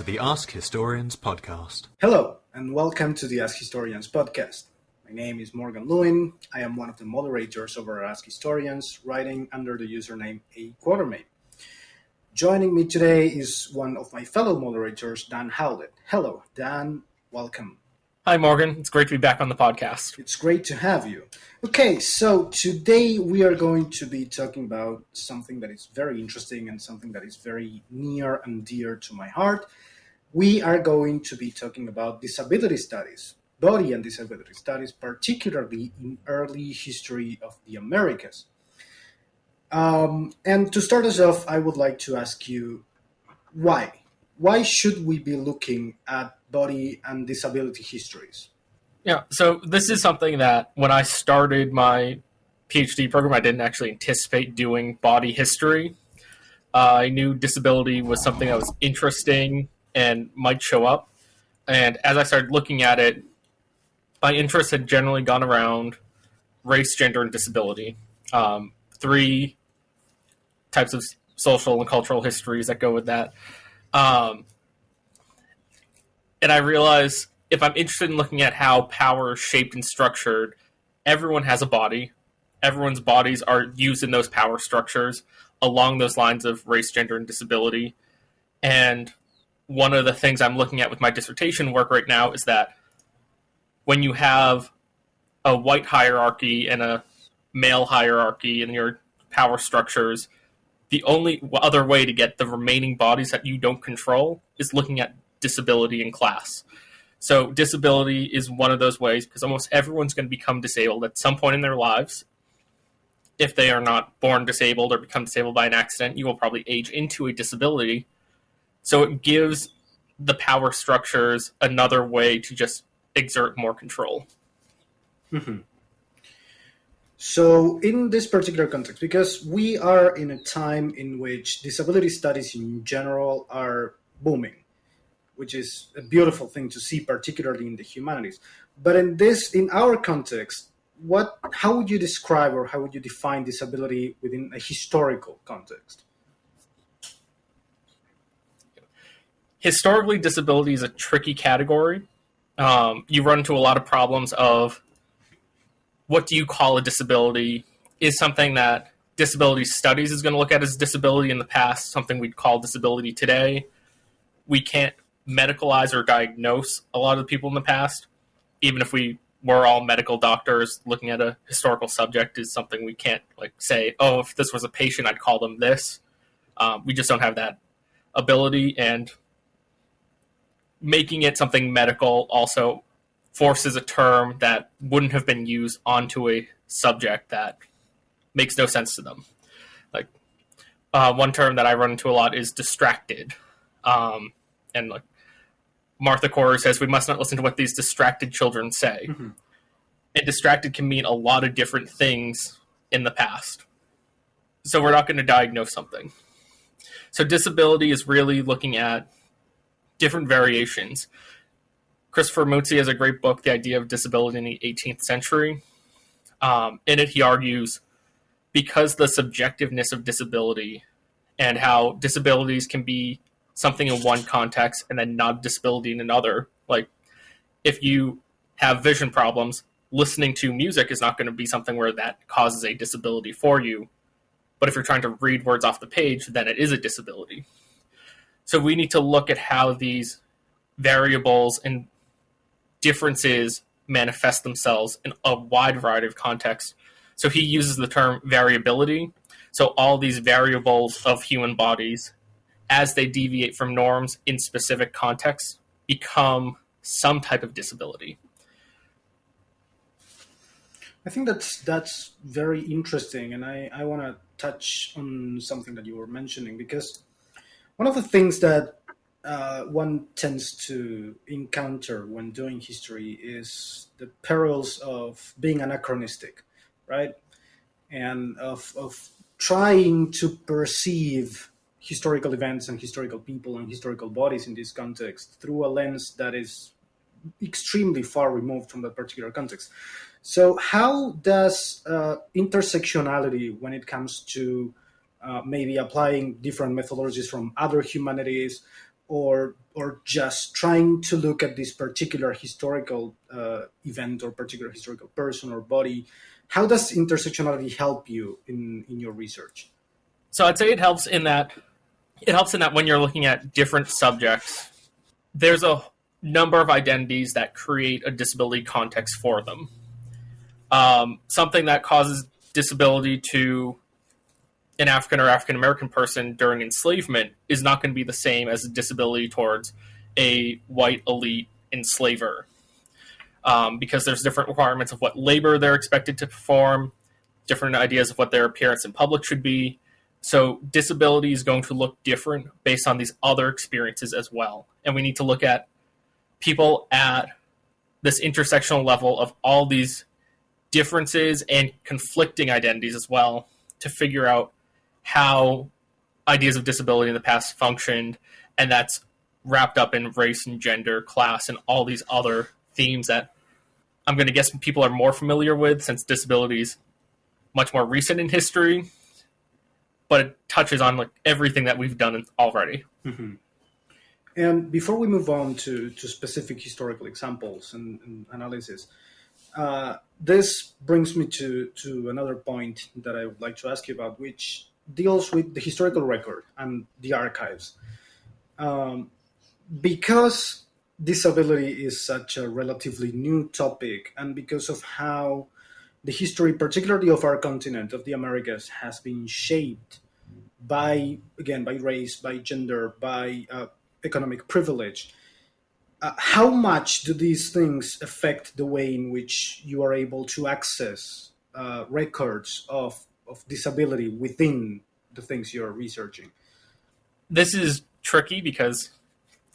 the Ask Historians podcast. Hello, and welcome to the Ask Historians podcast. My name is Morgan Lewin. I am one of the moderators over at Ask Historians, writing under the username Aquatermain. Joining me today is one of my fellow moderators, Dan Howlett. Hello, Dan. Welcome. Hi, Morgan. It's great to be back on the podcast. It's great to have you. Okay, so today we are going to be talking about something that is very interesting and something that is very near and dear to my heart. We are going to be talking about disability studies, body and disability studies, particularly in early history of the Americas. And to start us off, I would like to ask you, why? Why should we be looking at body and disability histories? Yeah, so this is something that when I started my PhD program, I didn't actually anticipate doing body history. I knew disability was something that was interesting and might show up. And as I started looking at it, my interest had generally gone around race, gender, and disability. Three types of social and cultural histories that go with that. And I realized if I'm interested in looking at how power is shaped and structured, everyone has a body. Everyone's bodies are used in those power structures along those lines of race, gender, and disability. And one of the things I'm looking at with my dissertation work right now is that when you have a white hierarchy and a male hierarchy in your power structures, the only other way to get the remaining bodies that you don't control is looking at disability and class. So disability is one of those ways because almost everyone's going to become disabled at some point in their lives. If they are not born disabled or become disabled by an accident, you will probably age into a disability. So it gives the power structures another way to just exert more control. Mm-hmm. So in this particular context, because we are in a time in which disability studies in general are booming, which is a beautiful thing to see, particularly in the humanities. But in our context, how would you describe or how would you define disability within a historical context? Historically, disability is a tricky category. You run into a lot of problems of what do you call a disability? Is something that disability studies is going to look at as disability in the past, something we'd call disability today. We can't medicalize or diagnose a lot of the people in the past. Even if we were all medical doctors, looking at a historical subject is something we can't say, oh, if this was a patient, I'd call them this. We just don't have that ability, and making it something medical also forces a term that wouldn't have been used onto a subject that makes no sense to them. One term that I run into a lot is distracted. And Martha Corey says, we must not listen to what these distracted children say. Mm-hmm. And distracted can mean a lot of different things in the past. So we're not going to diagnose something. So disability is really looking at different variations. Christopher Muzzi has a great book, The Idea of Disability in the 18th Century. In it, he argues because the subjectiveness of disability and how disabilities can be something in one context and then not disability in another. Like if you have vision problems, listening to music is not going to be something where that causes a disability for you. But if you're trying to read words off the page, then it is a disability. So we need to look at how these variables and differences manifest themselves in a wide variety of contexts. So he uses the term variability. So all these variables of human bodies, as they deviate from norms in specific contexts, become some type of disability. I think that's very interesting, and I want to touch on something that you were mentioning, because one of the things that one tends to encounter when doing history is the perils of being anachronistic, right? And of trying to perceive historical events and historical people and historical bodies in this context through a lens that is extremely far removed from that particular context. So how does intersectionality, when it comes to maybe applying different methodologies from other humanities or just trying to look at this particular historical event or particular historical person or body? How does intersectionality help you in your research? So I'd say it helps in that when you're looking at different subjects, there's a number of identities that create a disability context for them. Something that causes disability to an African or African American person during enslavement is not going to be the same as a disability towards a white elite enslaver, because there's different requirements of what labor they're expected to perform, different ideas of what their appearance in public should be. So disability is going to look different based on these other experiences as well. And we need to look at people at this intersectional level of all these differences and conflicting identities as well to figure out how ideas of disability in the past functioned, and that's wrapped up in race and gender, class, and all these other themes that I'm going to guess people are more familiar with since disability is much more recent in history, but it touches on like everything that we've done already. Mm-hmm. And before we move on to specific historical examples and analysis, this brings me to another point that I would like to ask you about, which deals with the historical record and the archives. Because disability is such a relatively new topic, and because of how the history, particularly of our continent, of the Americas, has been shaped by race, by gender, by economic privilege, how much do these things affect the way in which you are able to access records of disability within the things you're researching? This is tricky because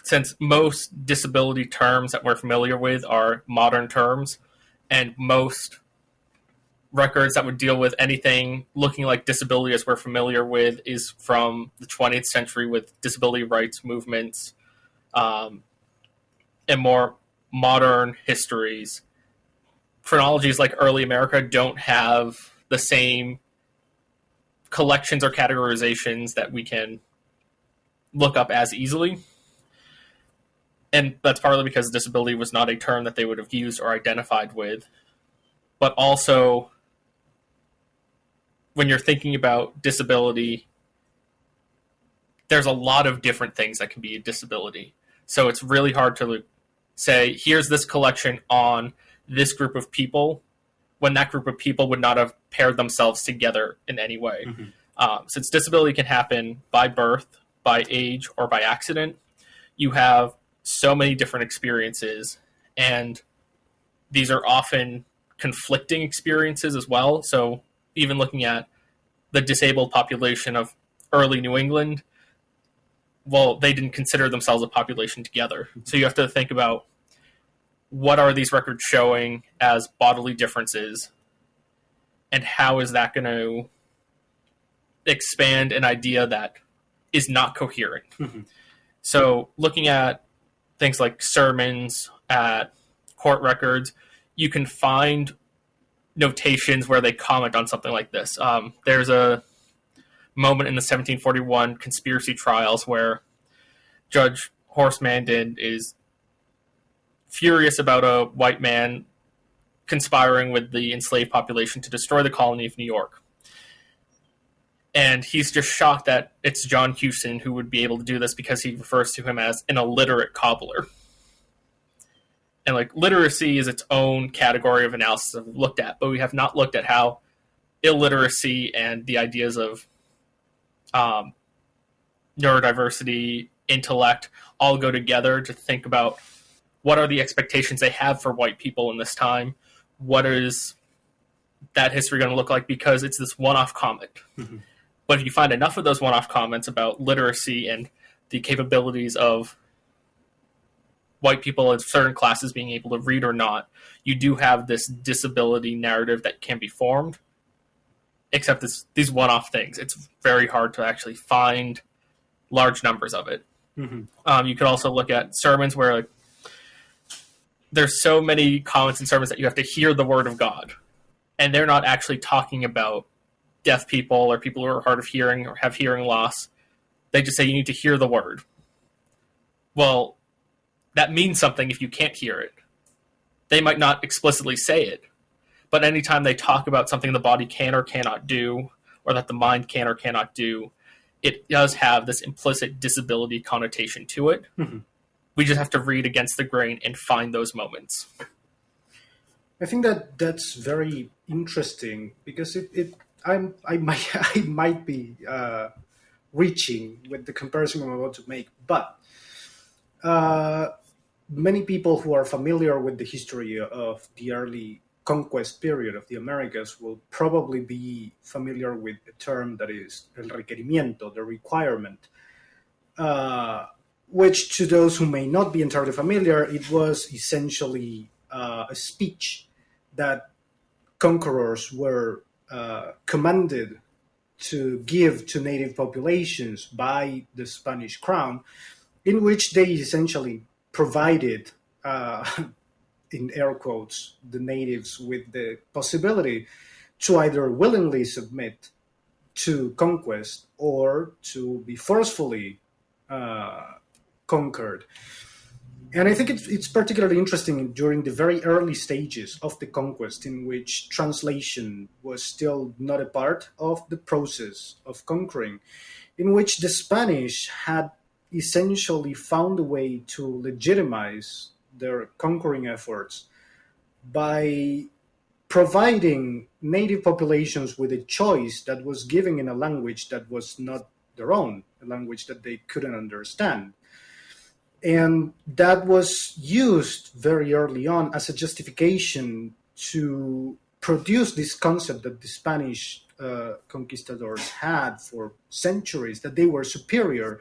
since most disability terms that we're familiar with are modern terms, and most records that would deal with anything looking like disability as we're familiar with is from the 20th century with disability rights movements, and more modern histories. Chronologies like early America don't have the same collections or categorizations that we can look up as easily. And that's partly because disability was not a term that they would have used or identified with. But also, when you're thinking about disability, there's a lot of different things that can be a disability. So it's really hard to say, here's this collection on this group of people, when that group of people would not have paired themselves together in any way. Mm-hmm. Since disability can happen by birth, by age, or by accident, you have so many different experiences, and these are often conflicting experiences as well. So even looking at the disabled population of early New England, well, they didn't consider themselves a population together. So you have to think about, what are these records showing as bodily differences, and how is that going to expand an idea that is not coherent? Mm-hmm. So looking at things like sermons, at court records, you can find notations where they comment on something like this. There's a moment in the 1741 conspiracy trials where Judge Horace Mandan is furious about a white man conspiring with the enslaved population to destroy the colony of New York. And he's just shocked that it's John Huston who would be able to do this, because he refers to him as an illiterate cobbler. And like, literacy is its own category of analysis that we've looked at, but we have not looked at how illiteracy and the ideas of neurodiversity, intellect, all go together to think about what are the expectations they have for white people in this time. What is that history going to look like? Because it's this one-off comment. Mm-hmm. But if you find enough of those one-off comments about literacy and the capabilities of white people in certain classes being able to read or not, you do have this disability narrative that can be formed. Except it's these one-off things. It's very hard to actually find large numbers of it. Mm-hmm. You could also look at sermons where, like, there's so many comments in sermons that you have to hear the word of God. And they're not actually talking about deaf people or people who are hard of hearing or have hearing loss. They just say you need to hear the word. Well, that means something if you can't hear it. They might not explicitly say it, but anytime they talk about something the body can or cannot do, or that the mind can or cannot do, it does have this implicit disability connotation to it. Mm-hmm. We just have to read against the grain and find those moments. I think that's very interesting because I might be reaching with the comparison I'm about to make, but many people who are familiar with the history of the early conquest period of the Americas will probably be familiar with a term that is el requerimiento, the requirement, which to those who may not be entirely familiar, it was essentially a speech that conquerors were commanded to give to native populations by the Spanish crown, in which they essentially provided, in air quotes, the natives with the possibility to either willingly submit to conquest or to be forcefully conquered. And I think it's particularly interesting during the very early stages of the conquest, in which translation was still not a part of the process of conquering, in which the Spanish had essentially found a way to legitimize their conquering efforts by providing native populations with a choice that was given in a language that was not their own, a language that they couldn't understand. And that was used very early on as a justification to produce this concept that the Spanish conquistadors had for centuries, that they were superior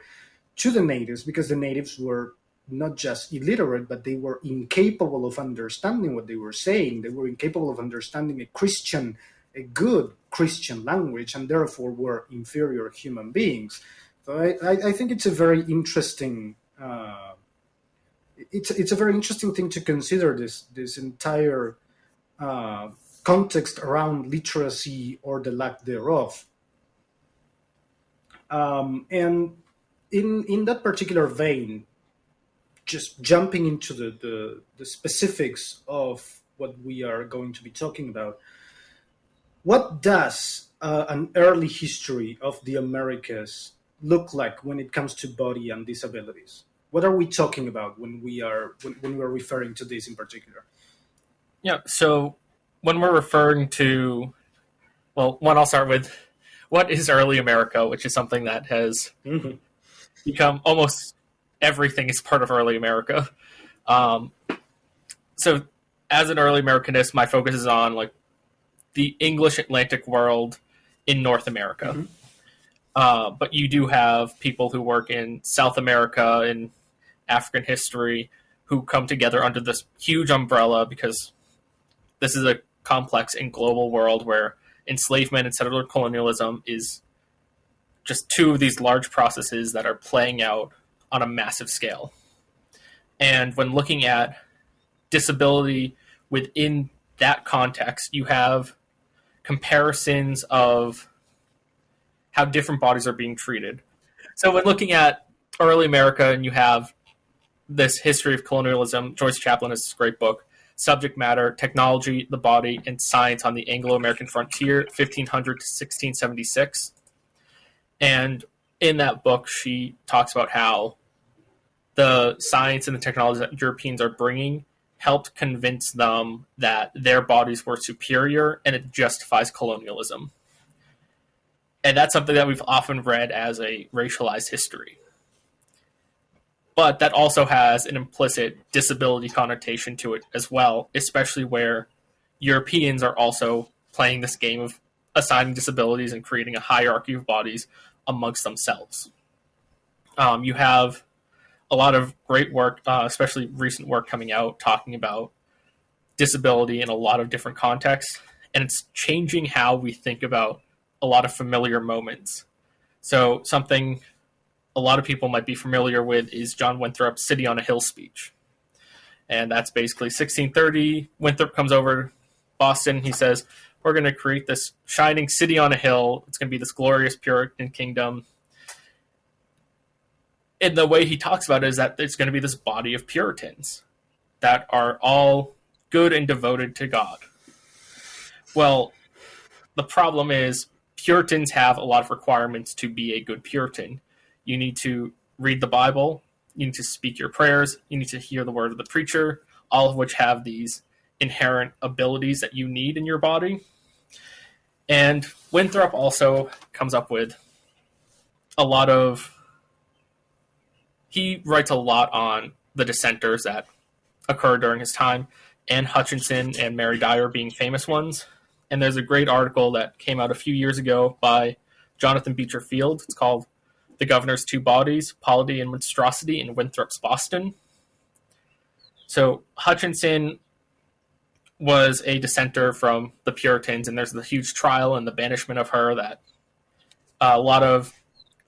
to the natives because the natives were not just illiterate, but they were incapable of understanding what they were saying. They were incapable of understanding a good Christian language, and therefore were inferior human beings. So I think it's a very interesting it's a very interesting thing to consider, this entire context around literacy or the lack thereof. And in that particular vein, just jumping into the specifics of what we are going to be talking about, what does an early history of the Americas look like when it comes to body and disabilities? What are we talking about when we are referring to this in particular? Yeah, so when we're referring to, well, one, I'll start with what is early America, which is something that has become almost everything is part of early America. So as an early Americanist, my focus is on like the English Atlantic world in North America. But you do have people who work in South America and African history who come together under this huge umbrella, because this is a complex and global world where enslavement and settler colonialism is just two of these large processes that are playing out on a massive scale. And when looking at disability within that context, you have comparisons of how different bodies are being treated. So when looking at early America, and you have this history of colonialism, Joyce Chaplin has this great book, Subject Matter, Technology, the Body, and Science on the Anglo-American Frontier, 1500 to 1676. And in that book, she talks about how the science and the technology that Europeans are bringing helped convince them that their bodies were superior, and it justifies colonialism. And that's something that we've often read as a racialized history. But that also has an implicit disability connotation to it as well, especially where Europeans are also playing this game of assigning disabilities and creating a hierarchy of bodies amongst themselves. You have a lot of great work, especially recent work coming out, talking about disability in a lot of different contexts, and it's changing how we think about a lot of familiar moments. So something a lot of people might be familiar with is John Winthrop's City on a Hill speech. And that's basically 1630. Winthrop comes over to Boston. He says, we're going to create this shining city on a hill. It's going to be this glorious Puritan kingdom. And the way he talks about it is that there's going to be this body of Puritans that are all good and devoted to God. Well, the problem is Puritans have a lot of requirements to be a good Puritan. You need to read the Bible, you need to speak your prayers, you need to hear the word of the preacher, all of which have these inherent abilities that you need in your body. And Winthrop also comes up with he writes a lot on the dissenters that occurred during his time, Anne Hutchinson and Mary Dyer being famous ones. And there's a great article that came out a few years ago by Jonathan Beecher Field. It's called The Governor's Two Bodies, Polity and Monstrosity in Winthrop's Boston. So Hutchinson was a dissenter from the Puritans, and there's the huge trial and the banishment of her that a lot of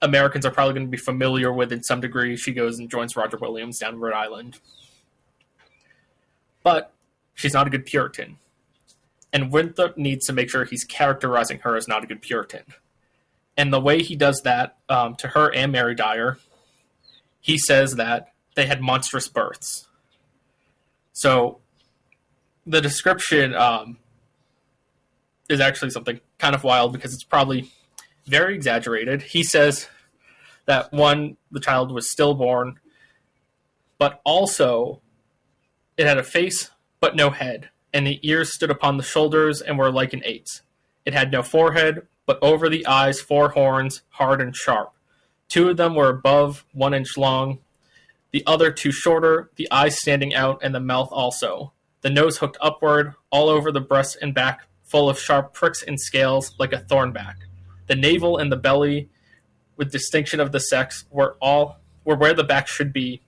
Americans are probably going to be familiar with in some degree. She goes and joins Roger Williams down in Rhode Island. But she's not a good Puritan. And Winthrop needs to make sure he's characterizing her as not a good Puritan. And the way he does that to her and Mary Dyer, he says that they had monstrous births. So the description is actually something kind of wild because it's probably very exaggerated. He says that the child was stillborn, but also it had a face but no head, and the ears stood upon the shoulders and were like an eight's. It had no forehead, but over the eyes 4 horns, hard and sharp. 2 of them were above 1 inch long, the other 2 shorter, the eyes standing out, and the mouth also. The nose hooked upward, all over the breast and back, full of sharp pricks and scales, like a thornback. The navel and the belly, with distinction of the sex, were where the back should be,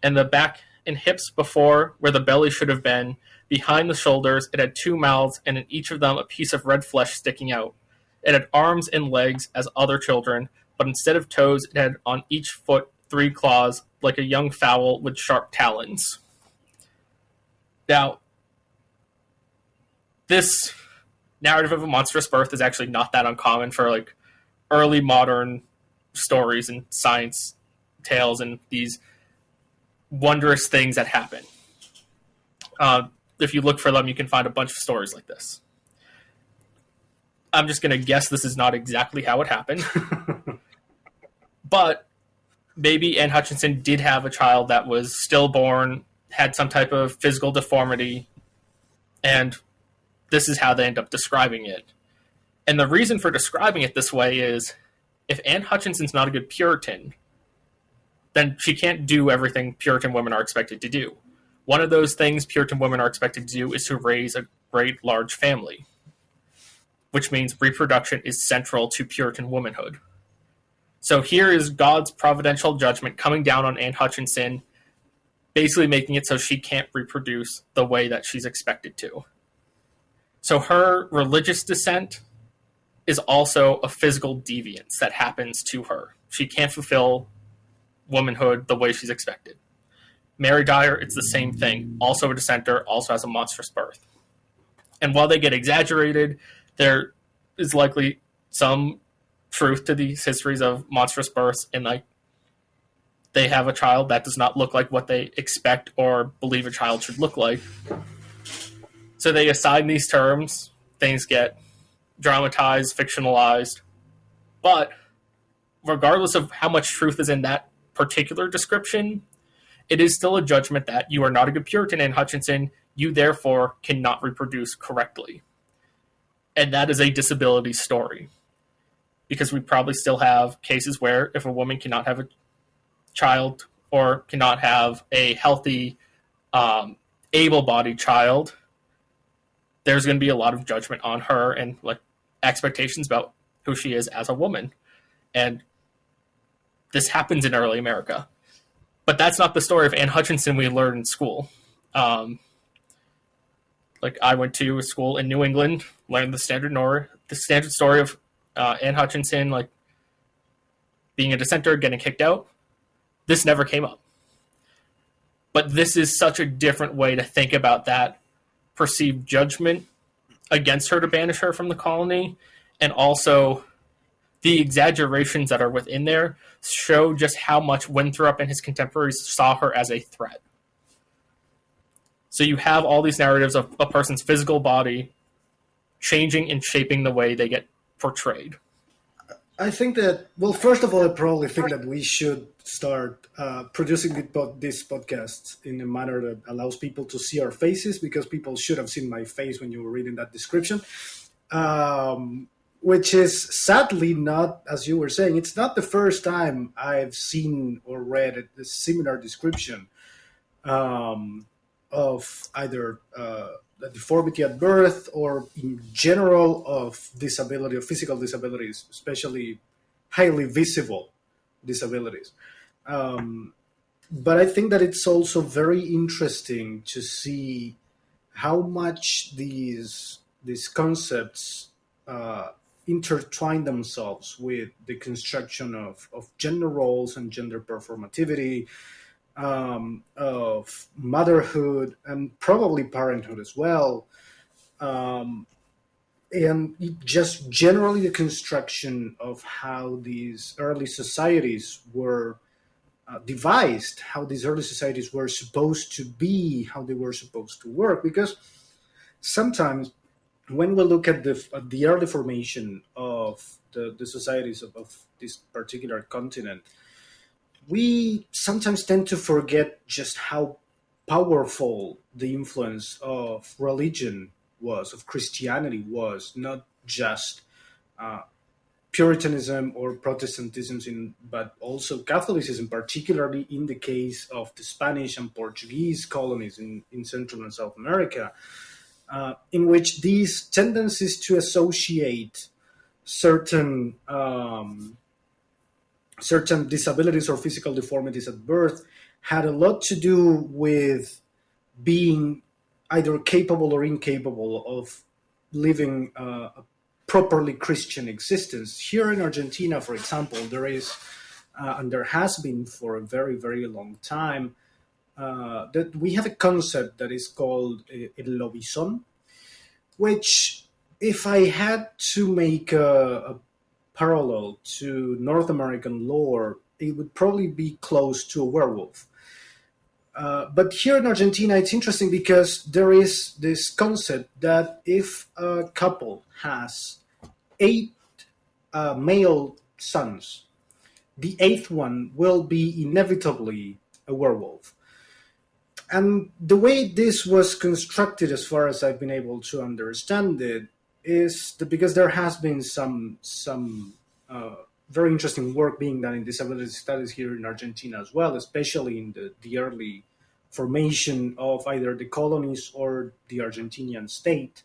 and the back and hips before where the belly should have been. Behind the shoulders, it had 2 mouths, and in each of them a piece of red flesh sticking out. It had arms and legs as other children, but instead of toes, it had on each foot 3 claws, like a young fowl with sharp talons. Now, this narrative of a monstrous birth is actually not that uncommon for like early modern stories and science tales and these wondrous things that happen. If you look for them, you can find a bunch of stories like this. I'm just going to guess this is not exactly how it happened. But maybe Anne Hutchinson did have a child that was stillborn, had some type of physical deformity, and this is how they end up describing it. And the reason for describing it this way is if Anne Hutchinson's not a good Puritan, then she can't do everything Puritan women are expected to do. One of those things Puritan women are expected to do is to raise a great large family, which means reproduction is central to Puritan womanhood. So here is God's providential judgment coming down on Anne Hutchinson, basically making it so she can't reproduce the way that she's expected to. So her religious descent is also a physical deviance that happens to her. She can't fulfill womanhood the way she's expected. Mary Dyer, it's the same thing. Also a dissenter, also has a monstrous birth. And while they get exaggerated, there is likely some truth to these histories of monstrous births, and like they have a child that does not look like what they expect or believe a child should look like. So they assign these terms, things get dramatized, fictionalized, but regardless of how much truth is in that particular description, it is still a judgment that you are not a good Puritan, Anne Hutchinson, you therefore cannot reproduce correctly. And that is a disability story. Because we probably still have cases where if a woman cannot have a child or cannot have a healthy, able-bodied child, there's going to be a lot of judgment on her and like expectations about who she is as a woman. And this happens in early America. But that's not the story of Anne Hutchinson we learned in school. Like I went to a school in New England, learned the standard story of Anne Hutchinson, like being a dissenter, getting kicked out. This never came up. But this is such a different way to think about that perceived judgment against her to banish her from the colony, and also the exaggerations that are within there show just how much Winthrop and his contemporaries saw her as a threat. So you have all these narratives of a person's physical body changing and shaping the way they get portrayed. I think that, well, first of all, I probably think that we should start producing this podcast in a manner that allows people to see our faces, because people should have seen my face when you were reading that description, which is sadly not, as you were saying, it's not the first time I've seen or read a similar description of either a deformity at birth or in general of disability, of physical disabilities, especially highly visible disabilities. But I think that it's also very interesting to see how much these concepts intertwine themselves with the construction of gender roles and gender performativity, of motherhood and probably parenthood as well, and just generally the construction of how these early societies were devised, how these early societies were supposed to be, how they were supposed to work. Because sometimes when we look at the early formation of the societies of this particular continent, we sometimes tend to forget just how powerful the influence of religion was, of Christianity was, not just Puritanism or Protestantism, but also Catholicism, particularly in the case of the Spanish and Portuguese colonies in Central and South America, in which these tendencies to associate certain disabilities or physical deformities at birth had a lot to do with being either capable or incapable of living a properly Christian existence. Here in Argentina, for example, there is, and there has been for a very, very long time, that we have a concept that is called el lobizón, which, if I had to make a parallel to North American lore, it would probably be close to a werewolf. But here in Argentina, it's interesting because there is this concept that if a couple has 8 male sons, the 8th one will be inevitably a werewolf. And the way this was constructed, as far as I've been able to understand it, is that because there has been some very interesting work being done in disability studies here in Argentina as well, especially in the early formation of either the colonies or the Argentinian state.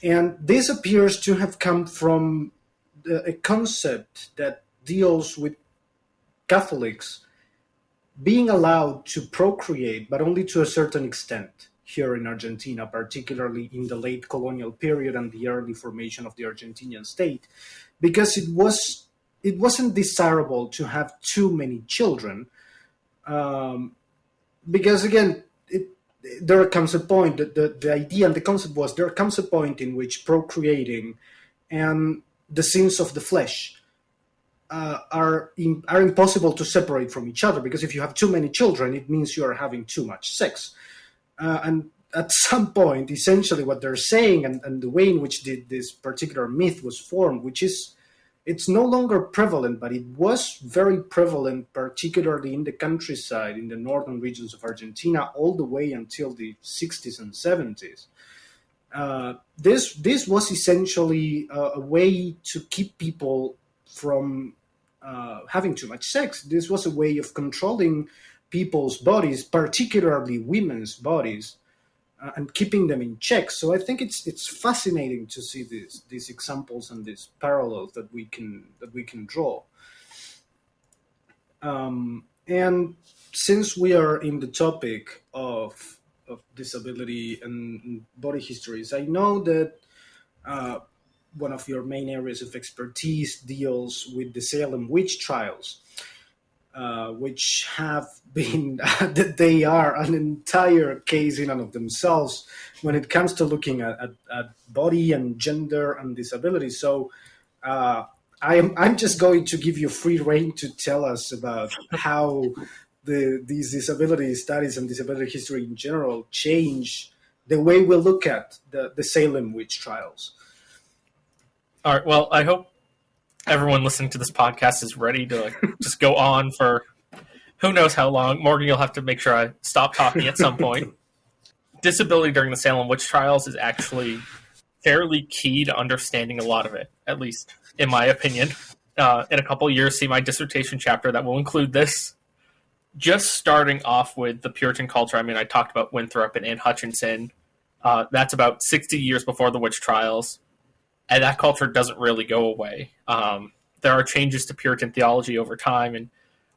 And this appears to have come from a concept that deals with Catholics being allowed to procreate, but only to a certain extent here in Argentina, particularly in the late colonial period and the early formation of the Argentinian state, because it wasn't desirable to have too many children, because again, there comes a point that the idea and the concept was there comes a point in which procreating and the sins of the flesh are impossible to separate from each other, because if you have too many children, it means you are having too much sex. And at some point, essentially what they're saying and the way in which this particular myth was formed, which is, it's no longer prevalent, but it was very prevalent, particularly in the countryside, in the northern regions of Argentina, all the way until the 60s and 70s. This was essentially a way to keep people from having too much sex. This was a way of controlling people's bodies, particularly women's bodies, and keeping them in check. So I think it's fascinating to see these examples and these parallels that we can draw. And since we are in the topic of disability and body histories, I know that one of your main areas of expertise deals with the Salem Witch Trials, which have been, that they are an entire case in and of themselves when it comes to looking at body and gender and disability. So I'm just going to give you free rein to tell us about how these disability studies and disability history in general change the way we look at the Salem Witch Trials. All right. Well, I hope everyone listening to this podcast is ready to just go on for who knows how long. Morgan, you'll have to make sure I stop talking at some point. Disability during the Salem Witch Trials is actually fairly key to understanding a lot of it, at least in my opinion. In a couple of years, see my dissertation chapter that will include this. Just starting off with the Puritan culture, I mean, I talked about Winthrop and Anne Hutchinson. That's about 60 years before the witch trials. And that culture doesn't really go away. There are changes to Puritan theology over time and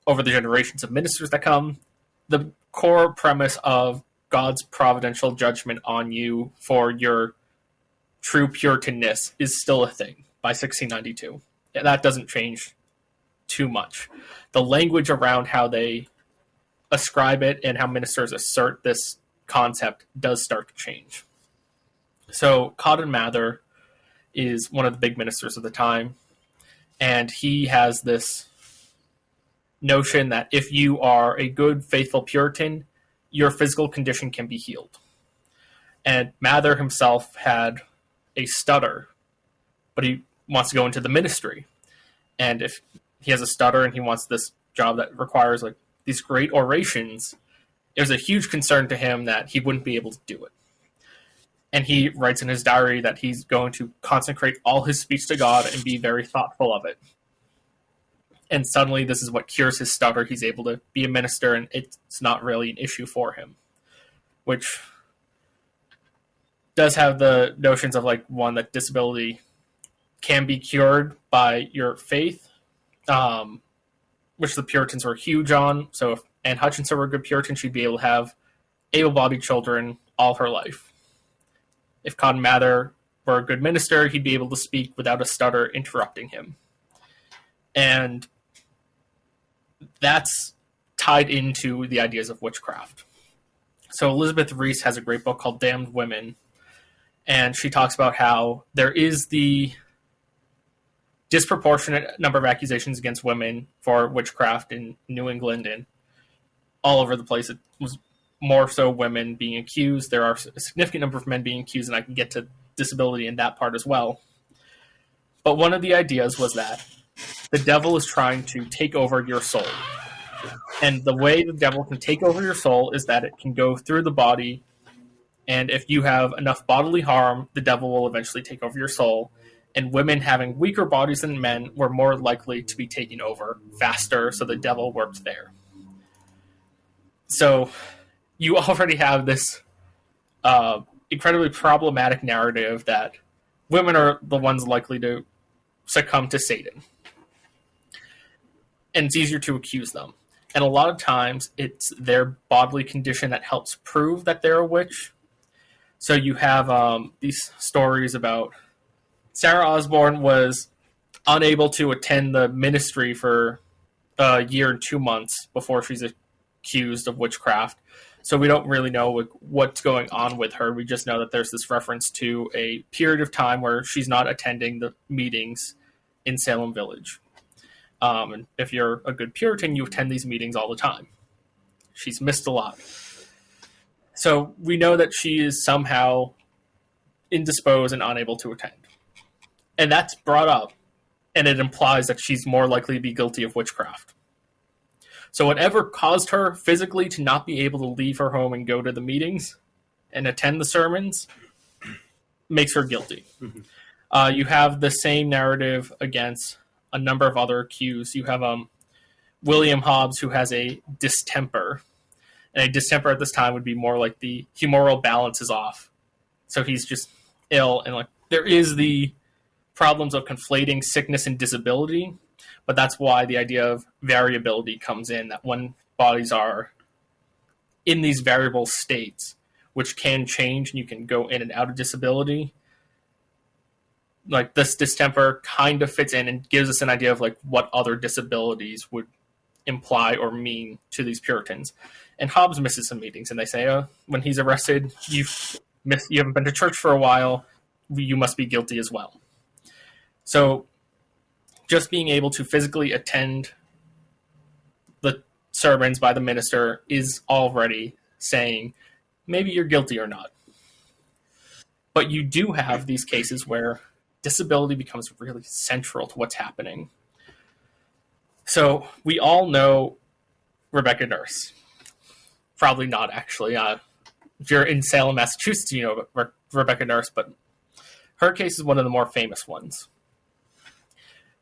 over the generations of ministers that come. The core premise of God's providential judgment on you for your true Puritanness is still a thing by 1692. That doesn't change too much. The language around how they ascribe it and how ministers assert this concept does start to change. So Cotton Mather is one of the big ministers of the time, and he has this notion that if you are a good, faithful Puritan, your physical condition can be healed. And Mather himself had a stutter, but he wants to go into the ministry. And if he has a stutter and he wants this job that requires like these great orations, it was a huge concern to him that he wouldn't be able to do it. And he writes in his diary that he's going to consecrate all his speech to God and be very thoughtful of it. And suddenly this is what cures his stutter. He's able to be a minister, and it's not really an issue for him, which does have the notions of like one that disability can be cured by your faith, which the Puritans were huge on. So if Anne Hutchinson were a good Puritan, she'd be able to have able-bodied children all her life. If Cotton Mather were a good minister, he'd be able to speak without a stutter interrupting him. And that's tied into the ideas of witchcraft. So Elizabeth Reese has a great book called Damned Women, and she talks about how there is the disproportionate number of accusations against women for witchcraft in New England and all over the place. It was more so women being accused. There are a significant number of men being accused, and I can get to disability in that part as well. But one of the ideas was that the devil is trying to take over your soul. And the way the devil can take over your soul is that it can go through the body, and if you have enough bodily harm, the devil will eventually take over your soul. And women having weaker bodies than men were more likely to be taken over faster, so the devil worked there. So you already have this incredibly problematic narrative that women are the ones likely to succumb to Satan. And it's easier to accuse them. And a lot of times it's their bodily condition that helps prove that they're a witch. So you have these stories about Sarah Osborne was unable to attend the ministry for a year and 2 months before she's accused of witchcraft. So we don't really know what's going on with her. We just know that there's this reference to a period of time where she's not attending the meetings in Salem Village. And if you're a good Puritan, you attend these meetings all the time. She's missed a lot. So we know that she is somehow indisposed and unable to attend. And that's brought up, and it implies that she's more likely to be guilty of witchcraft. So whatever caused her physically to not be able to leave her home and go to the meetings and attend the sermons makes her guilty. Mm-hmm. You have the same narrative against a number of other accused. You have William Hobbes, who has a distemper. And a distemper at this time would be more like the humoral balance is off. So he's just ill. And like there is the problems of conflating sickness and disability, but that's why the idea of variability comes in, that when bodies are in these variable states, which can change and you can go in and out of disability, like this distemper kind of fits in and gives us an idea of like what other disabilities would imply or mean to these Puritans. And Hobbes misses some meetings, and they say, when he's arrested, you haven't been to church for a while, you must be guilty as well. So just being able to physically attend the sermons by the minister is already saying maybe you're guilty or not. But you do have these cases where disability becomes really central to what's happening. So we all know Rebecca Nurse. Probably not, actually. If you're in Salem, Massachusetts, you know Rebecca Nurse, but her case is one of the more famous ones.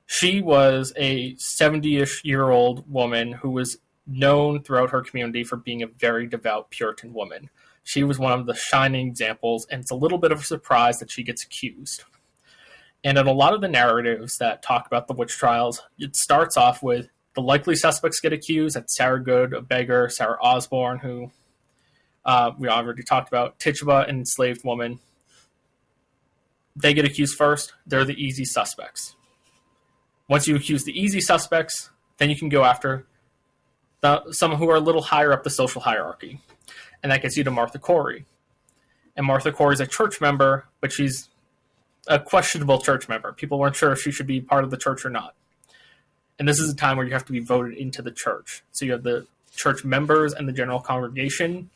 She was a 70-ish-year-old woman who was known throughout her community for being a very devout Puritan woman. She was one of the shining examples, and it's a little bit of a surprise that she gets accused. And in a lot of the narratives that talk about the witch trials, it starts off with the likely suspects get accused. That's Sarah Good, a beggar, Sarah Osborne, who we already talked about, Tituba, an enslaved woman. They get accused first. They're the easy suspects. Once you accuse the easy suspects, then you can go after some who are a little higher up the social hierarchy. And that gets you to Martha Corey. And Martha Corey is a church member, but she's a questionable church member. People weren't sure if she should be part of the church or not. And this is a time where you have to be voted into the church. So you have the church members and the general congregation.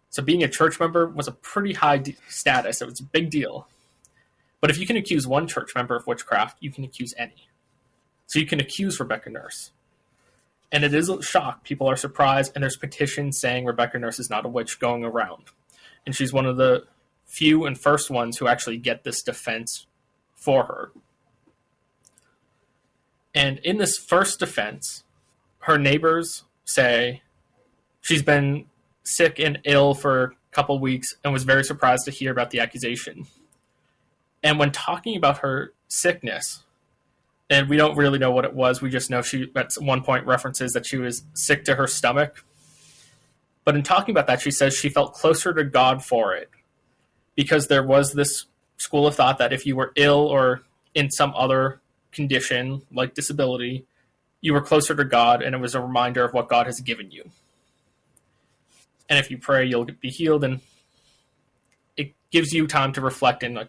So being a church member was a pretty high status. It was a big deal. But if you can accuse one church member of witchcraft, you can accuse any. So you can accuse Rebecca Nurse. And it is a shock. People are surprised, and there's petitions saying Rebecca Nurse is not a witch going around. And she's one of the few and first ones who actually get this defense for her. And in this first defense, her neighbors say she's been sick and ill for a couple weeks and was very surprised to hear about the accusation. And when talking about her sickness, and we don't really know what it was, we just know she at one point references that she was sick to her stomach. But in talking about that, she says she felt closer to God for it, because there was this school of thought that if you were ill or in some other condition, like disability, you were closer to God, and it was a reminder of what God has given you. And if you pray, you'll be healed, and it gives you time to reflect and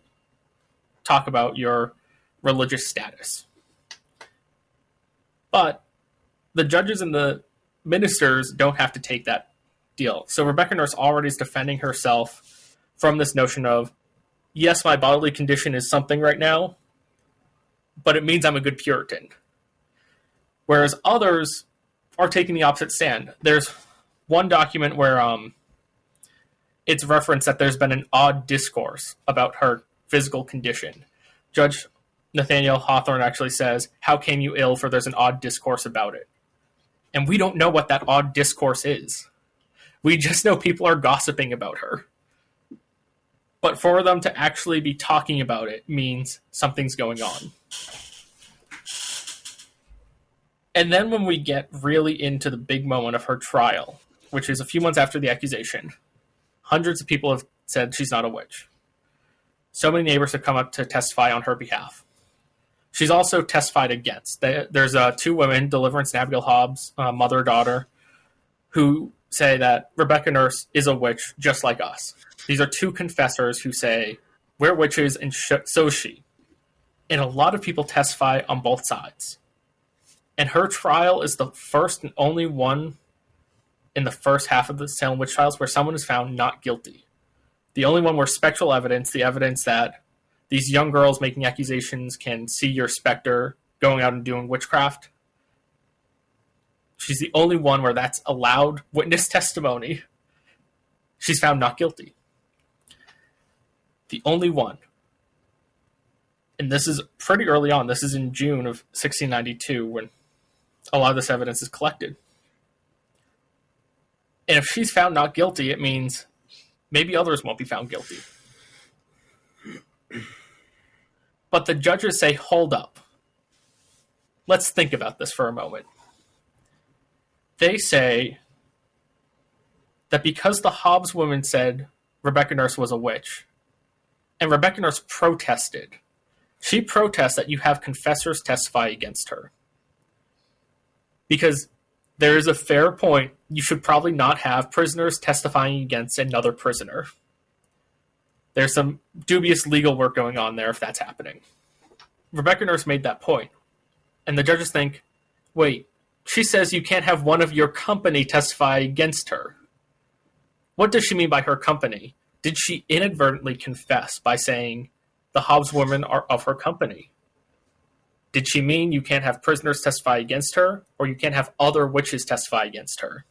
talk about your religious status. But the judges and the ministers don't have to take that deal. So Rebecca Nurse already is defending herself from this notion of, yes, my bodily condition is something right now, but it means I'm a good Puritan. Whereas others are taking the opposite stand. There's one document where it's referenced that there's been an odd discourse about her physical condition. Judge Nathaniel Hawthorne actually says, "How came you ill? For there's an odd discourse about it." And we don't know what that odd discourse is. We just know people are gossiping about her. But for them to actually be talking about it means something's going on. And then when we get really into the big moment of her trial, which is a few months after the accusation, hundreds of people have said she's not a witch. So many neighbors have come up to testify on her behalf. She's also testified against. There's two women, Deliverance and Abigail Hobbs, mother-daughter, who say that Rebecca Nurse is a witch just like us. These are two confessors who say, we're witches and so is she. And a lot of people testify on both sides. And her trial is the first and only one in the first half of the Salem Witch Trials where someone is found not guilty. The only one where spectral evidence, the evidence that these young girls making accusations can see your specter going out and doing witchcraft, she's the only one where that's allowed witness testimony. She's found not guilty. The only one. And this is pretty early on. This is in June of 1692 when a lot of this evidence is collected. And if she's found not guilty, it means maybe others won't be found guilty. But the judges say, hold up. Let's think about this for a moment. They say that because the Hobbs women said Rebecca Nurse was a witch, and Rebecca Nurse protested, she protests that you have confessors testify against her. Because there is a fair point, you should probably not have prisoners testifying against another prisoner. There's some dubious legal work going on there if that's happening. Rebecca Nurse made that point. And the judges think, wait, she says you can't have one of your company testify against her. What does she mean by her company? Did she inadvertently confess by saying the Hobbs women are of her company? Did she mean you can't have prisoners testify against her, or you can't have other witches testify against her?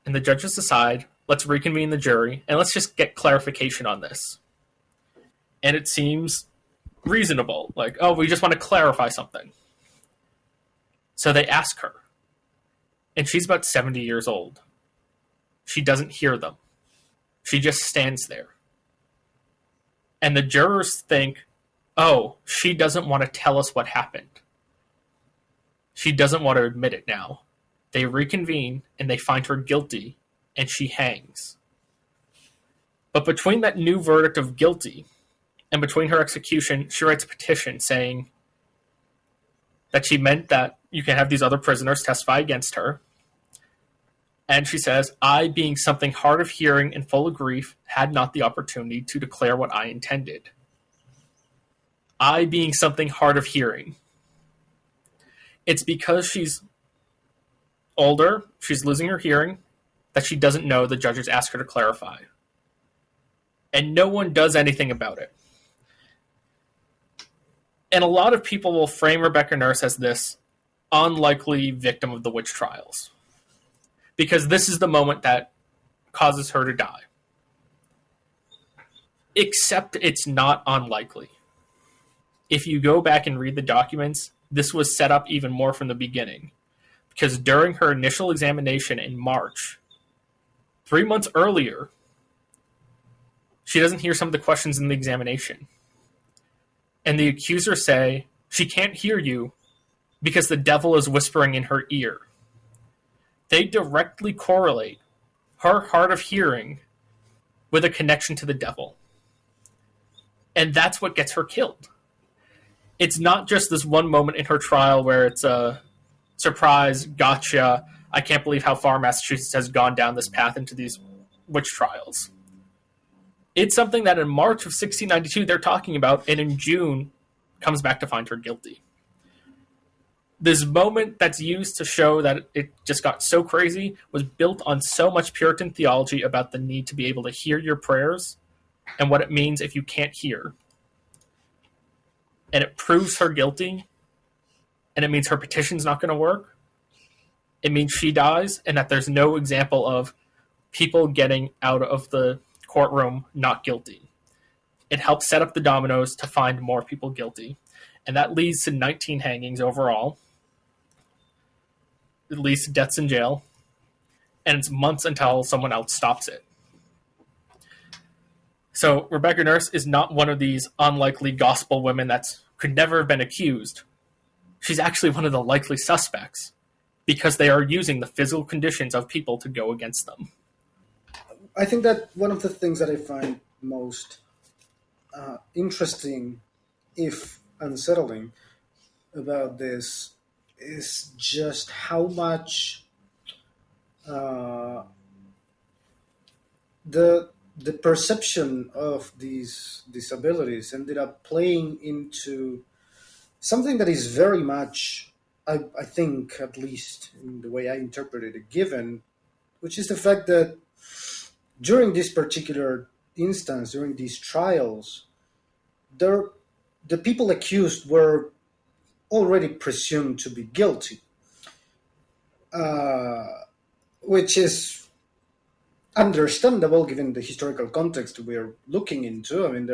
And the judges decide, let's reconvene the jury, and let's just get clarification on this. And it seems reasonable. Like, oh, we just want to clarify something. So they ask her. And she's about 70 years old. She doesn't hear them. She just stands there. And the jurors think, oh, she doesn't want to tell us what happened. She doesn't want to admit it now. They reconvene and they find her guilty, and she hangs. But between that new verdict of guilty and between her execution, she writes a petition saying that she meant that you can have these other prisoners testify against her. And she says, I, being something hard of hearing and full of grief, had not the opportunity to declare what I intended. I, being something hard of hearing. It's because she's older, she's losing her hearing, that she doesn't know the judges ask her to clarify. And no one does anything about it. And a lot of people will frame Rebecca Nurse as this unlikely victim of the witch trials, because this is the moment that causes her to die. Except it's not unlikely. If you go back and read the documents, this was set up even more from the beginning. Because during her initial examination in March, 3 months earlier, she doesn't hear some of the questions in the examination. And the accusers say, she can't hear you because the devil is whispering in her ear. They directly correlate her hard of hearing with a connection to the devil. And that's what gets her killed. It's not just this one moment in her trial where it's a surprise, gotcha, I can't believe how far Massachusetts has gone down this path into these witch trials. It's something that in March of 1692 they're talking about, and in June comes back to find her guilty. This moment that's used to show that it just got so crazy was built on so much Puritan theology about the need to be able to hear your prayers and what it means if you can't hear. And it proves her guilty, and it means her petition's not going to work. It means she dies, and that there's no example of people getting out of the courtroom not guilty. It helps set up the dominoes to find more people guilty. And that leads to 19 hangings overall. At least deaths in jail. And it's months until someone else stops it. So Rebecca Nurse is not one of these unlikely gospel women that could never have been accused. She's actually one of the likely suspects because they are using the physical conditions of people to go against them. I think that one of the things that I find most interesting, if unsettling, about this is just how much the perception of these disabilities ended up playing into something that is very much, I think, at least in the way I interpreted it, given, which is the fact that during this particular instance, during these trials, the people accused were already presumed to be guilty, which is understandable given the historical context we're looking into. I mean,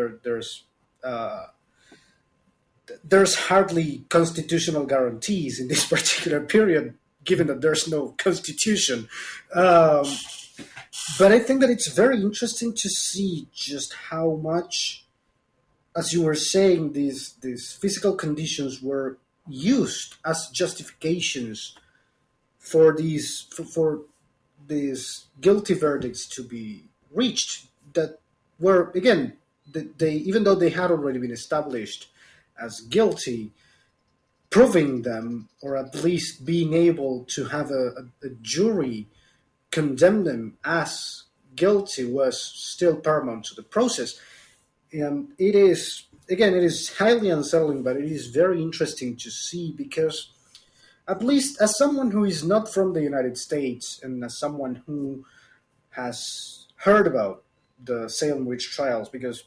there's hardly constitutional guarantees in this particular period, given that there's no constitution. But I think that it's very interesting to see just how much, as you were saying, these physical conditions were used as justifications for these guilty verdicts to be reached, that were, again, they even though they had already been established as guilty, proving them, or at least being able to have a jury condemn them as guilty, was still paramount to the process. And it is again, it is highly unsettling, but it is very interesting to see because, at least as someone who is not from the United States and as someone who has heard about the Salem Witch Trials, because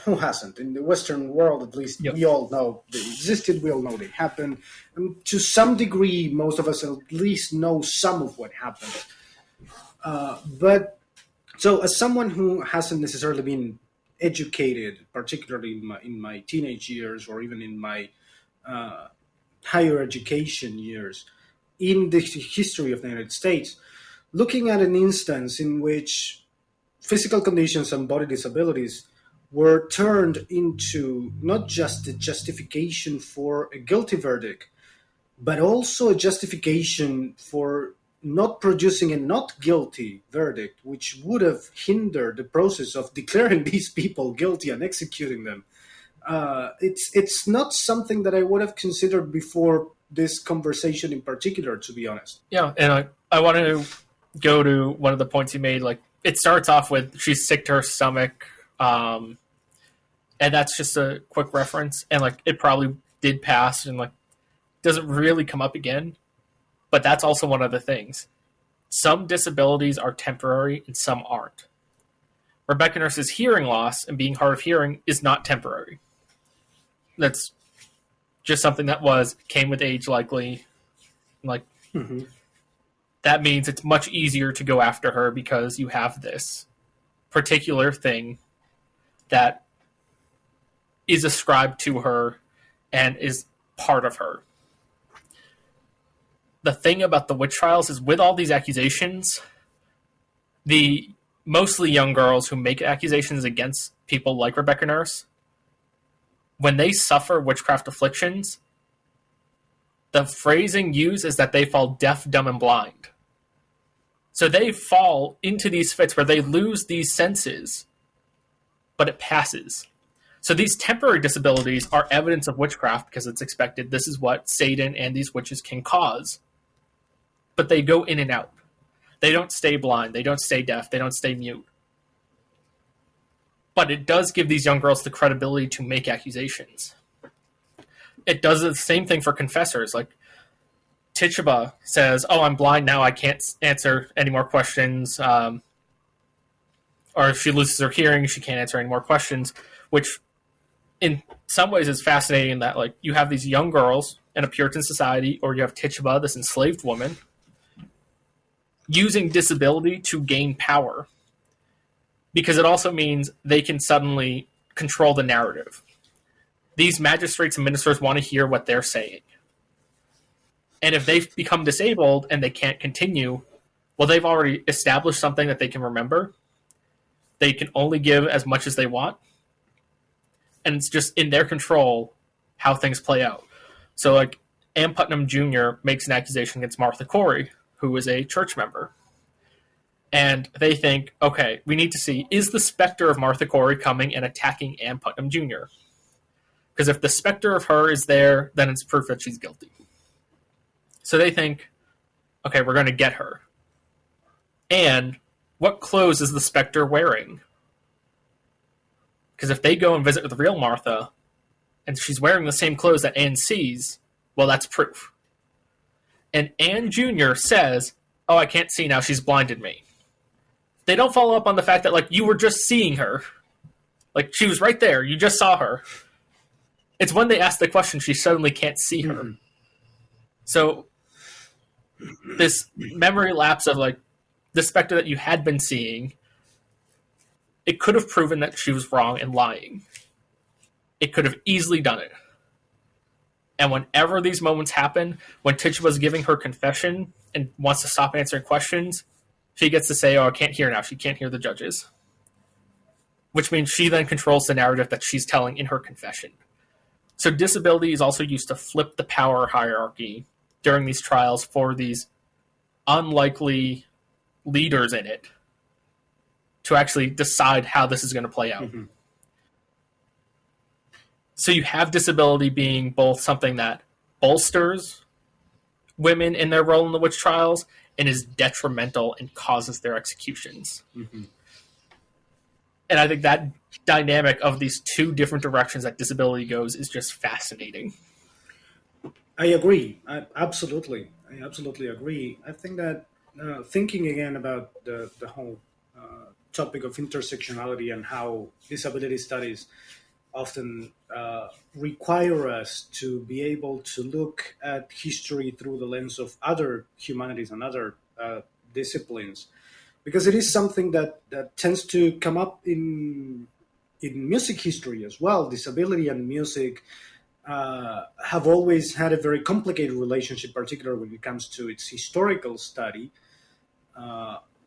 who hasn't? In the Western world, at least, Yep. we all know they existed, we all know they happened. And to some degree, most of us at least know some of what happened. But so as someone who hasn't necessarily been educated, particularly in my teenage years or even in my higher education years, in the history of the United States, looking at an instance in which physical conditions and body disabilities were turned into not just a justification for a guilty verdict, but also a justification for not producing a not guilty verdict, which would have hindered the process of declaring these people guilty and executing them. It's not something that I would have considered before this conversation in particular, to be honest. Yeah, and I want to go to one of the points you made. Like, it starts off with she's sick to her stomach, and that's just a quick reference. And like, it probably did pass, and like, doesn't really come up again. But that's also one of the things. Some disabilities are temporary, and some aren't. Rebecca Nurse's hearing loss and being hard of hearing is not temporary. That's just something that came with age, likely. Like, that means it's much easier to go after her because you have this particular thing that is ascribed to her and is part of her. The thing about the witch trials is, with all these accusations, the mostly young girls who make accusations against people like Rebecca Nurse, when they suffer witchcraft afflictions, the phrasing used is that they fall deaf, dumb, and blind. So they fall into these fits where they lose these senses, but it passes. So these temporary disabilities are evidence of witchcraft because it's expected this is what Satan and these witches can cause. But they go in and out. They don't stay blind. They don't stay deaf. They don't stay mute. But it does give these young girls the credibility to make accusations. It does the same thing for confessors. Like, Tituba says, "Oh, I'm blind now. I can't answer any more questions." Or if she loses her hearing, she can't answer any more questions, which in some ways is fascinating that, like, you have these young girls in a Puritan society, or you have Tituba, this enslaved woman, using disability to gain power. Because it also means they can suddenly control the narrative. These magistrates and ministers want to hear what they're saying. And if they've become disabled and they can't continue, well, they've already established something that they can remember. They can only give as much as they want. And it's just in their control how things play out. So, like, Ann Putnam Jr. makes an accusation against Martha Corey, who is a church member. And they think, okay, we need to see, is the specter of Martha Corey coming and attacking Ann Putnam Jr.? Because if the specter of her is there, then it's proof that she's guilty. So they think, okay, we're going to get her. And what clothes is the specter wearing? Because if they go and visit with the real Martha, and she's wearing the same clothes that Anne sees, well, that's proof. And Anne Jr. says, "Oh, I can't see now, she's blinded me." They don't follow up on the fact that, like, you were just seeing her. Like, she was right there, you just saw her. It's when they ask the question, she suddenly can't see her. Mm-hmm. So, this memory lapse of, like, the specter that you had been seeing, it could have proven that she was wrong and lying. It could have easily done it. And whenever these moments happen, when Tituba's giving her confession and wants to stop answering questions, she gets to say, "Oh, I can't hear now." She can't hear the judges. Which means she then controls the narrative that she's telling in her confession. So disability is also used to flip the power hierarchy during these trials for these unlikely leaders in it to actually decide how this is going to play out. Mm-hmm. So you have disability being both something that bolsters women in their role in the witch trials and is detrimental and causes their executions. Mm-hmm. And I think that dynamic of these two different directions that disability goes is just fascinating. I agree. I absolutely agree. I think that thinking again about the whole topic of intersectionality and how disability studies often require us to be able to look at history through the lens of other humanities and other disciplines, because it is something that tends to come up in music history as well. Disability and music have always had a very complicated relationship, particularly when it comes to its historical study,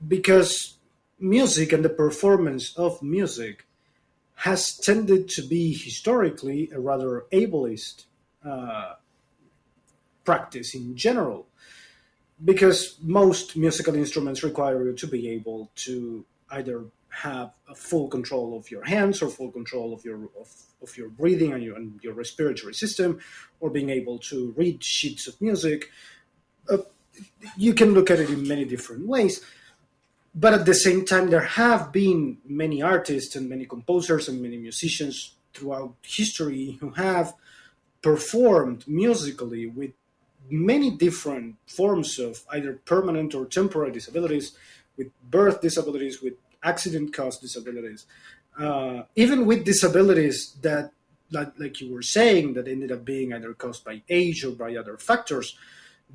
because music and the performance of music has tended to be historically a rather ableist practice in general, because most musical instruments require you to be able to either have a full control of your hands or full control of your breathing and your respiratory system, or being able to read sheets of music. You can look at it in many different ways. But at the same time, there have been many artists and many composers and many musicians throughout history who have performed musically with many different forms of either permanent or temporary disabilities, with birth disabilities, with accident-caused disabilities, even with disabilities that, like you were saying, that ended up being either caused by age or by other factors.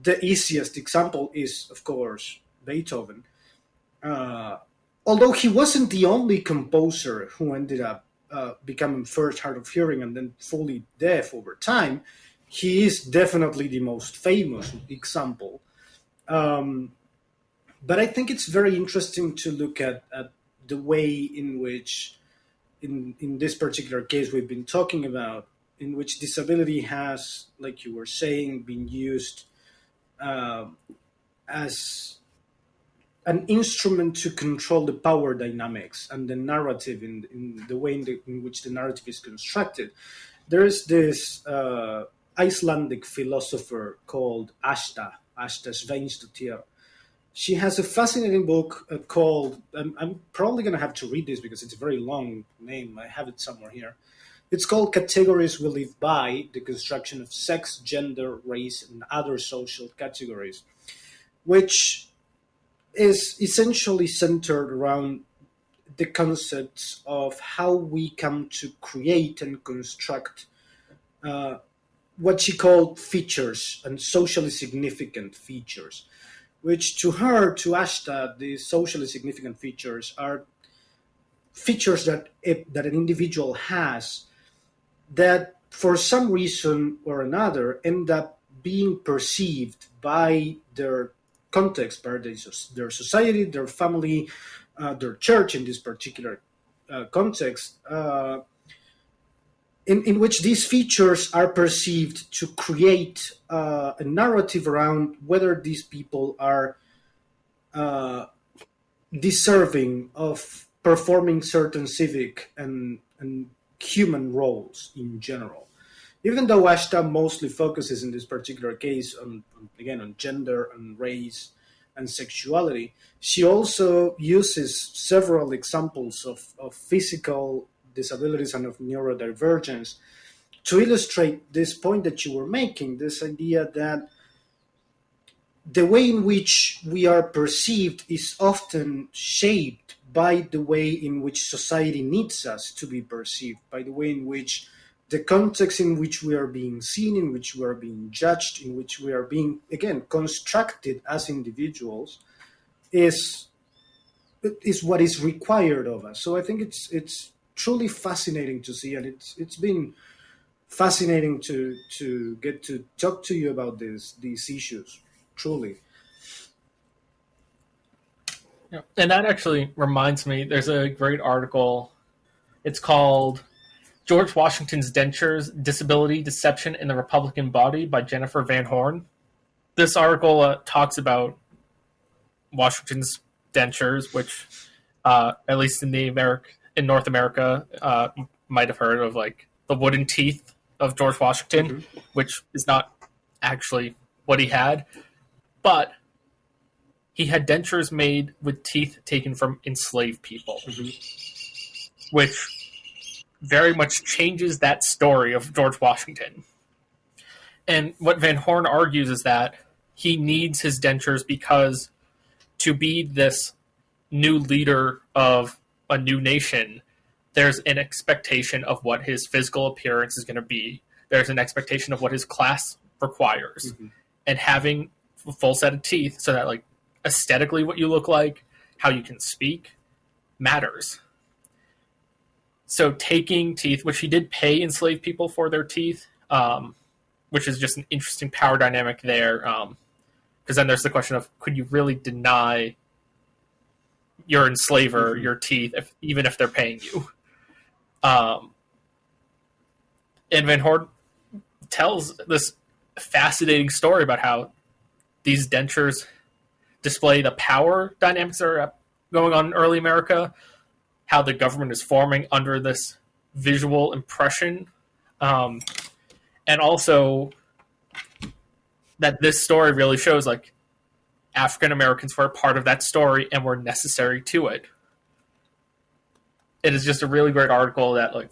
The easiest example is, of course, Beethoven. Although he wasn't the only composer who ended up becoming first hard of hearing and then fully deaf over time, he is definitely the most famous example. But I think it's very interesting to look at the way in which, in this particular case we've been talking about, in which disability has, like you were saying, been used as an instrument to control the power dynamics and the narrative in the way in which the narrative is constructed. There is this Icelandic philosopher called Asta Sveinsdóttir. She has a fascinating book called, I'm probably going to have to read this because it's a very long name. I have it somewhere here. It's called Categories We Live By, the Construction of Sex, Gender, Race, and Other Social Categories, which is essentially centered around the concepts of how we come to create and construct what she called features and socially significant features, which to her, to Ashta, the socially significant features are features that an individual has that for some reason or another end up being perceived by their context, by their society, their family, their church in this particular context, in which these features are perceived to create a narrative around whether these people are deserving of performing certain civic and human roles in general. Even though Ashta mostly focuses in this particular case on gender and race and sexuality, she also uses several examples of physical disabilities and of neurodivergence to illustrate this point that you were making, this idea that the way in which we are perceived is often shaped by the way in which society needs us to be perceived, by the way in which the context in which we are being seen, in which we are being judged, in which we are being, again, constructed as individuals, is what is required of us. So I think it's truly fascinating to see, and it's been fascinating to get to talk to you about these issues, truly. Yeah. And that actually reminds me, there's a great article. It's called George Washington's Dentures, Disability, Deception in the Republican Body by Jennifer Van Horn. This article talks about Washington's dentures, which at least in North America, you might have heard of, like the wooden teeth of George Washington, which is not actually what he had, but he had dentures made with teeth taken from enslaved people. which very much changes that story of George Washington. And what Van Horn argues is that he needs his dentures because to be this new leader of a new nation, there's an expectation of what his physical appearance is going to be. There's an expectation of what his class requires. Mm-hmm. And having a full set of teeth so that, like, aesthetically what you look like, how you can speak, matters. So taking teeth, which he did pay enslaved people for their teeth, which is just an interesting power dynamic there. Because then there's the question of, could you really deny your enslaver your teeth, even if they're paying you? And Van Horn tells this fascinating story about how these dentures display the power dynamics that are going on in early America, how the government is forming under this visual impression, and also that this story really shows, like, African Americans were a part of that story and were necessary to it. It is just a really great article that, like,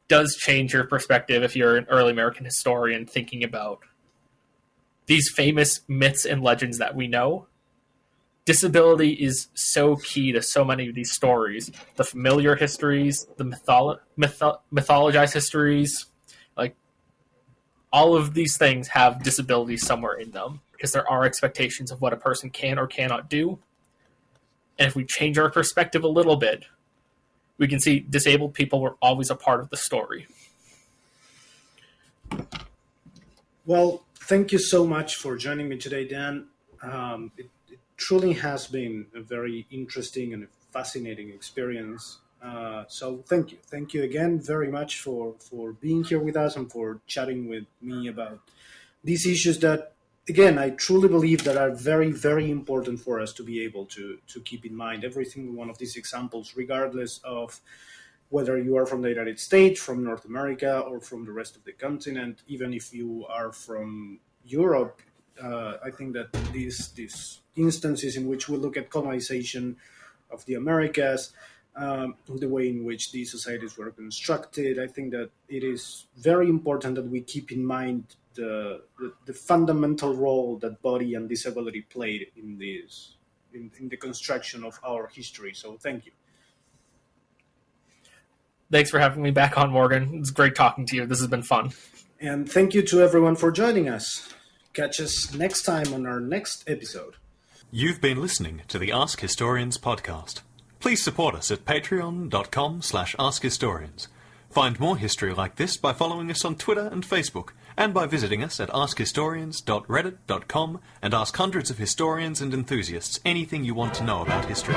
does change your perspective if you're an early American historian thinking about these famous myths and legends that we know. Disability is so key to so many of these stories. The familiar histories, the mythologized histories, like, all of these things have disability somewhere in them because there are expectations of what a person can or cannot do. And if we change our perspective a little bit, we can see disabled people were always a part of the story. Well, thank you so much for joining me today, Dan. It truly has been a very interesting and fascinating experience. So thank you. Thank you again very much for being here with us and for chatting with me about these issues that, again, I truly believe that are very, very important for us to be able to keep in mind every single one of these examples, regardless of whether you are from the United States, from North America, or from the rest of the continent. Even if you are from Europe, I think that these instances in which we look at colonization of the Americas, the way in which these societies were constructed, I think that it is very important that we keep in mind the fundamental role that body and disability played in the construction of our history. So thank you. Thanks for having me back on, Morgan. It's great talking to you. This has been fun. And thank you to everyone for joining us. Catch us next time on our next episode. You've been listening to the Ask Historians podcast. Please support us at patreon.com/askhistorians. Find more history like this by following us on Twitter and Facebook, and by visiting us at askhistorians.reddit.com and ask hundreds of historians and enthusiasts anything you want to know about history.